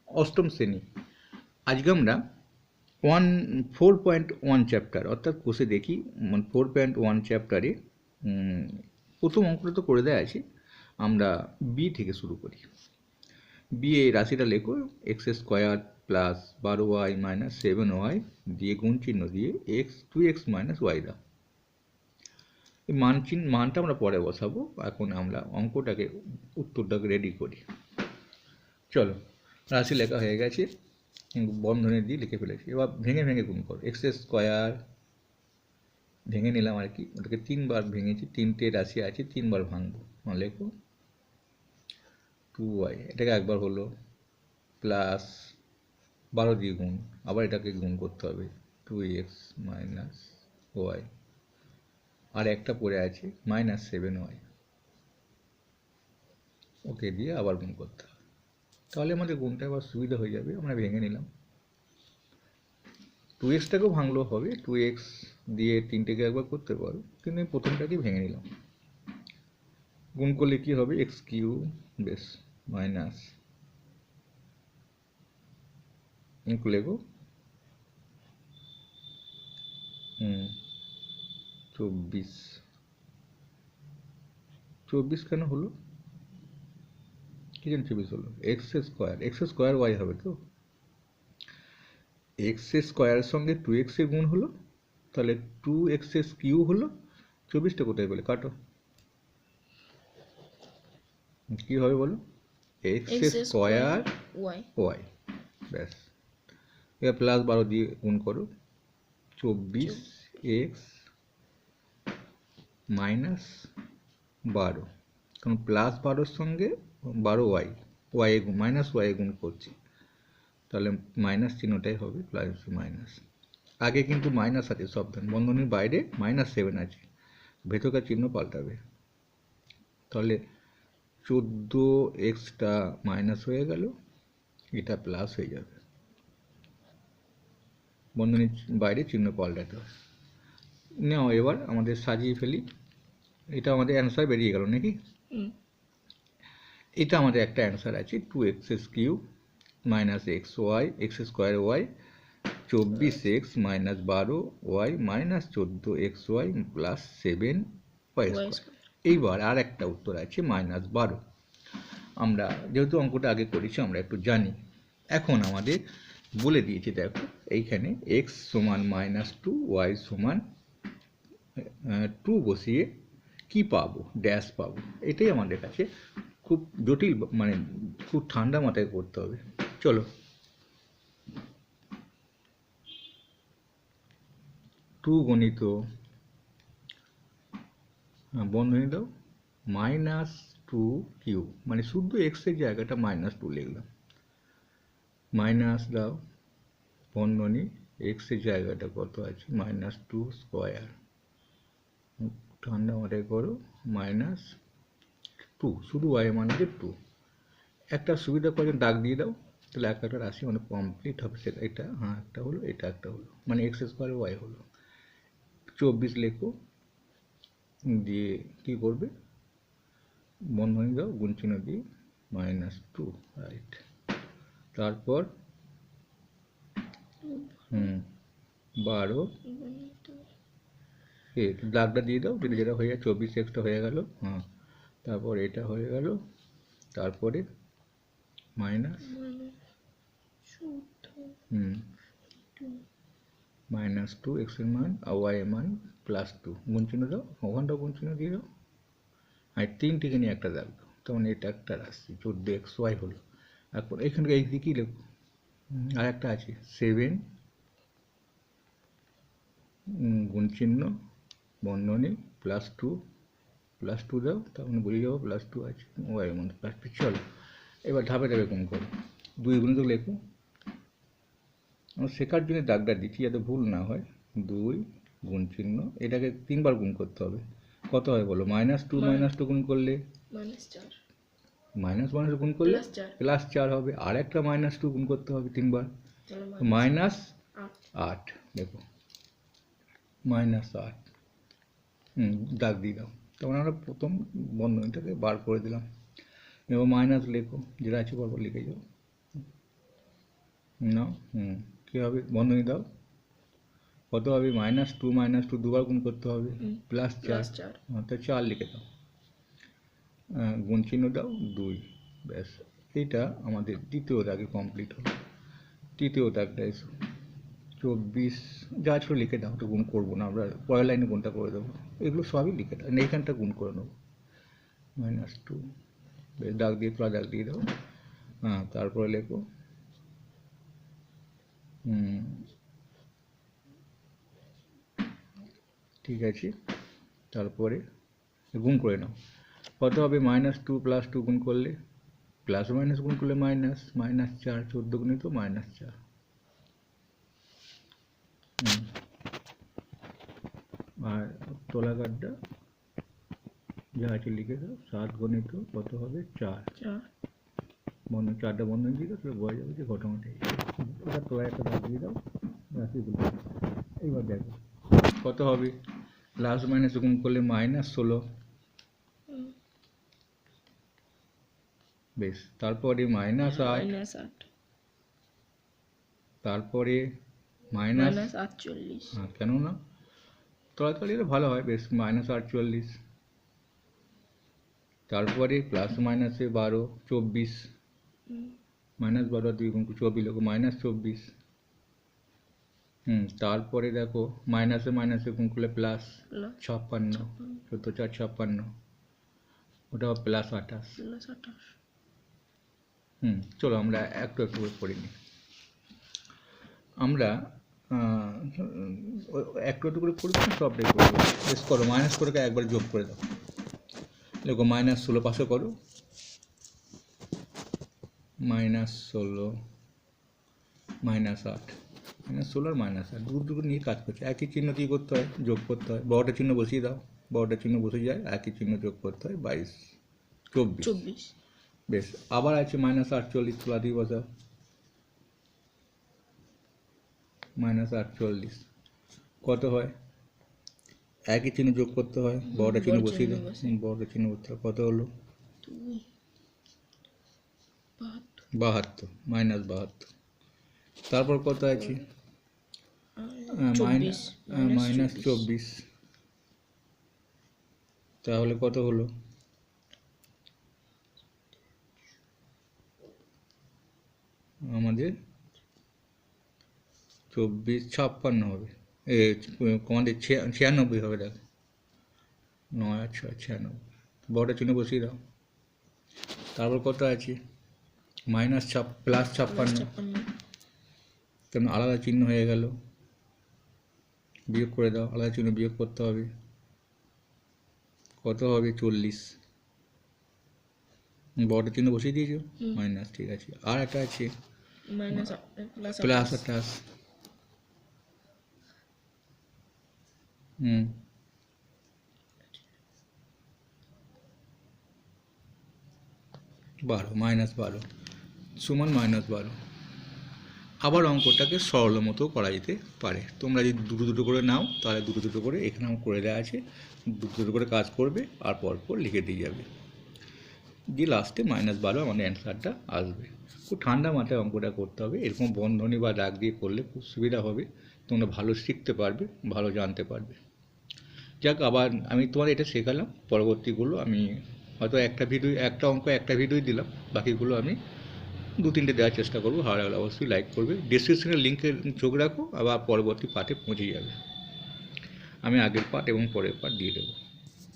অষ্টম শ্রেণী। আজকে আমরা 4.1 চ্যাপ্টার অর্থাৎ কোষে দেখি 4.1 চ্যাপ্টারে প্রথম অঙ্কটা তো করে দেওয়া আছে, আমরা বি থেকে শুরু করি। বি এ রাশিটা লেখো x square plus 12y minus 7y দিয়ে গুণ চিহ্ন দিয়ে এক্স 2x মাইনাস ওয়াই দাও। এই মানটা আমরা পরে বসাবো, এখন আমরা অঙ্কটাকে উত্তরটাকে রেডি করি। চলো, রাশি লেখা হয়ে গেছে, বন্ধনী দিয়ে লিখে ফেলেছি। এবার ভেঙে ভেঙে গুণ করো। এক্স স্কোয়ার ভেঙে নিলাম আর কি, ওটাকে 3বার ভেঙেছি, 3টে রাশি আছে 3বার ভাঙবো। লেখো 2y, এটাকে একবার হলো, প্লাস 12 দিয়ে গুণ, আবার এটাকে গুণ করতে হবে 2x মাইনাস ওয়াই, আর একটা পড়ে আছে মাইনাস 7y, ওকে দিয়ে আবার গুণ করতে হবে। তাহলে আমাদের গুণটা আবার সুবিধা হয়ে যাবে। আমরা ভেঙে নিলাম, 2xটাকেও ভাঙলেও হবে, 2x দিয়ে 3টেকে একবার করতে পারো, কিন্তু আমি প্রথমটাকেই ভেঙে নিলাম। গুণ করলে কি হবে, এক্স কিউ বেশ মাইনাস লেখো 24 কেন হলো, কি জন্য 24 হলো, এক্স স্কোয়ার ওয়াই হবে তো, এক্স স্কোয়ারের সঙ্গে 2x এর গুণ হলো, তাহলে 2x কিউ হলো, 24টা কোথায় বলে কাটো, কি হবে বলো, এক্স স্কোয়ার ওয়াই, ব্যাস। এবার প্লাস 12 দিয়ে গুণ করো, 24x মাইনাস 12, কারণ প্লাস 12-র সঙ্গে 12y, মাইনাস ওয়াই গুণ করছি, তাহলে মাইনাস চিহ্নটাই হবে, প্লাস মাইনাস। আগে কিন্তু মাইনাস আছে, সাবধান, বন্ধনীর বাইরে -7 আছে, ভেতরকার চিহ্ন পাল্টাবে, তাহলে 14xটা মাইনাস হয়ে গেল, এটা প্লাস হয়ে যাবে, বন্ধনীর বাইরে চিহ্ন পাল্টাতে হবে। নাও এবার আমাদের সাজিয়ে ফেলি, এটা আমাদের অ্যান্সার বেরিয়ে গেল নাকি, এটা আমাদের একটা অ্যান্সার আছে 2x cube minus x square y 24x minus 12y minus 14xy plus 7y square. এইবার আর একটা উত্তর আছে -12। আমরা যেহেতু অঙ্কটা আগে করেছি আমরা একটু জানি, এখন আমাদের বলে দিয়েছে, দেখো এইখানে x সমান -2 y সমান 2 বসিয়ে কি পাবো, ড্যাশ পাবো। এটাই আমাদের কাছে খুব জটিল, মানে খুব ঠান্ডা মাথায় করতে হবে। চলো, 2 গণিত বন্ধনী দাও -2 কিউ, মানে শুধু এক্সের জায়গাটা -2 লিখলাম, মাইনাস দাও বন্ধনী এক্সের জায়গাটা কত আছে -2 স্কোয়ার, ঠান্ডা মাথায় করো, -2, শুধু ওয়াই মানে 2। একটা সুবিধা করে দাগ দিয়ে দাও, তাহলে একটা রাশি মানে কমপ্লিট হবে। সেটা এটা, হ্যাঁ একটা হলো, এটা একটা হলো, মানে এক্স স্কোয়ার ওয়াই হলো। 24 লেখো, দিয়ে কি করবে, বন্ধনী দাও, গুণ চিহ্ন দিয়ে -2, রাইট। তারপর 12 দাগটা দিয়ে দাও, যেটা হয়ে যায় 24xটা হয়ে গেল, হ্যাঁ। তারপর এটা হয়ে গেল, তারপরে মাইনাস -2 x এর মান আর y এর মান +2, গুণ চিহ্ন দাও, ওখানটাও গুণ চিহ্ন দিয়ে দাও, আর 3টিকে নিয়ে একটা দাগ দাও, তখন এটা একটা রাশি 14xy হলো। এখন এখানকে এই দিকেই লেখো, আর একটা আছে 7 গুণ চিহ্ন বন্ধনী +2 দাও, তখন বুঝে যাবো +2 আছে, ওয়াই মান +2। চলো এবার ধাপে ধাপে গুণ করো, 2 গুণিতক লেখো, শেখার জন্য দাগটা দিচ্ছি যাতে ভুল না হয়। 2 গুণ চিহ্ন, এটাকে 3বার গুণ করতে হবে, কত হয় বলো, -2 গুণ করলে -1 গুণ করলে +4 হবে, আর একটা -2 গুণ করতে হবে 3বার, -8, দেখো -8, দাগ দিয়ে দাও, তখন আমরা প্রথম বন্ধনীটাকে বার করে দিলাম। এবার মাইনাস লেখো, যেটা আছে পরপর লিখে যাও, না কী হবে, বন্ধনী দাও। কত হবে, -2 দুবার গুণ করতে হবে, +4 অর্থাৎ 4 লিখে দাও। গুণ চিহ্ন দাও 2, ব্যাস। এইটা আমাদের দ্বিতীয় দাগে কমপ্লিট হলো। তৃতীয় দাগটা এসো, 24 যা ছিল লিখে দাও, ওটা গুণ করবো না, আমরা পরের লাইনে গুণটা করে দেবো। এগুলো সবই লিখে দাও, এইখানটা গুণ করে নেবো। -2, বেশ, দাগ দিয়ে তোলা দাগ দিয়ে দাও। তারপরে লেখো ঠিক আছে। তারপরে গুণ করে নাও। কত হবে, -2 + 2 গুণ করলে প্লাস মাইনাস গুণ করলে -4, 14 গুণিত -4। আর তোলাকারটা যা আছে লিখে দাও, 7 গণিত কত হবে, 4। বন্ধন 4টা বন্ধন দিয়ে দাও, তাহলে বোঝা যাবে যে ঘটনাটা ওটা তোলা একটা দাগ দিয়ে দাও, রাশিগুলো। এইবার দেখো কত হবে, প্লাস মাইনাস গুণ করলে -16, বেশ। তারপরে -8, তারপরে -48, কেন না, তলাতলি ভালো হয়, বেশ, -48। তারপরে প্লাস মাইনাসে 12, 24, -12 2 গুণ 24 লিখো, -24। তারপরে দেখো মাইনাসে মাইনাসে গুণ করলে প্লাস 56, 14 4 56, ওটা +28। চলো আমরা একটু একটু করে পড়ে নিই। আমরা একটু একটু করে পড়বো, সবটাই করবো। বেশ, করো, মাইনাস করে একবার যোগ করে দাও। দেখো -16 পাশে করো, -16 -8, -16 আর -8 দুটো নিয়ে কাজ করছে। একই চিহ্ন কী করতে হয়, যোগ করতে হয়। বড়টা চিহ্ন বসিয়ে দাও, বড়টা চিহ্ন বসে যায়, একই চিহ্ন যোগ করতে হয়, 22 24। বেশ, আবার আছে -48, তোলা দিয়ে বসাও, -48 কত হয়, একই চিহ্ন যোগ করতে হয়, বড়টা চিহ্ন বসিয়ে দাও, বড়টা চিহ্ন করতে হয়, কত হলো, 72, -72। তারপর কত আছে, -24, তাহলে কত হলো, আমাদের 24 56 হবে, আমাদের 96 হবে। দেখো 9 আর 6 96, বড়টা চিহ্ন বসিয়ে দাও। তারপর কত আছে, +56, কেন আলাদা চিহ্ন হয়ে গেল, বিয়োগ করে দাও, আলাদা চিহ্ন বিয়োগ করতে হবে, কত হবে, 40, বড়টা চিহ্ন বসিয়ে দিয়েছো, মাইনাস, ঠিক আছে। আর একটা আছে +28, -12 সমান -12। আবার অঙ্কটাকে সরল মতো করা যেতে পারে। তোমরা যদি দুটো দুটো করে নাও, তাহলে দুটো দুটো করে এখানে আমার করে দেওয়া আছে, দুটো দুটো করে কাজ করবে আর পরপর লিখে দিয়ে যাবে, দিয়ে লাস্টে -12 আমাদের অ্যান্সারটা আসবে। খুব ঠান্ডা মাথায় অঙ্কটা করতে হবে, এরকম বন্ধনী বা দাগ দিয়ে করলে খুব সুবিধা হবে, তোমরা ভালো শিখতে পারবে, ভালো জানতে পারবে। যাক, আবার আমি তোমার এটা শেখালাম, পরবর্তীগুলো আমি হয়তো একটা অঙ্ক একটা ভিডিওই দিলাম, বাকিগুলো আমি 2-3টে দেওয়ার চেষ্টা করবো। ভালো লাগলে অবশ্যই লাইক করবে, ডিসক্রিপশনের লিঙ্কে চোখ রাখো, আবার পরবর্তী পার্টে পৌঁছে যাবে। আমি আগের পার্ট এবং পরের পার্ট দিয়ে দেবো।